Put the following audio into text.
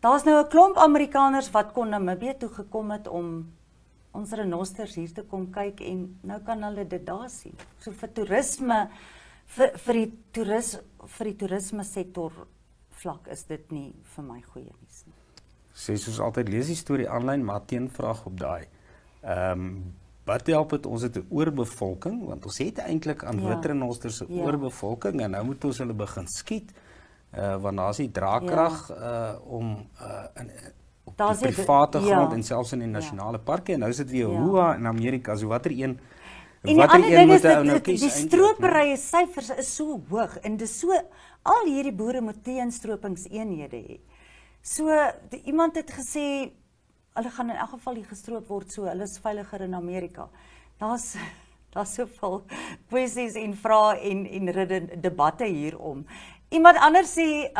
daar's nou 'n klomp Amerikaners wat kon Namibië toe gekom het om ons renosters hier te kom kyk en nou kan hulle dit daar sien. So vir toerisme, vir die toerisme sektor vlak is dit nie vir my goeie nuus nie. Sê soos altyd, lees die storie aanlyn, maar teenvraag op daai. Wat help het ons het 'n oorbevolking, want ons het eintlik aan wit renosters 'n oorbevolking en nou moet ons hulle begin skiet, want daar's die draagkrag om op die private grond en selfs in die nasionale parke, en nou is dit weer hoa in Amerika, so watter een moet ou nou kies? Die stroperye syfers is so hoog en dis so, al hierdie boere moet teenstropingseenhede hê. So, iemand het gesê, hulle gaan in elk geval nie gestroop word, so hulle is veiliger in Amerika. Daar's soveel kwessies en vrae en debatte hierom. Iemand anders sê,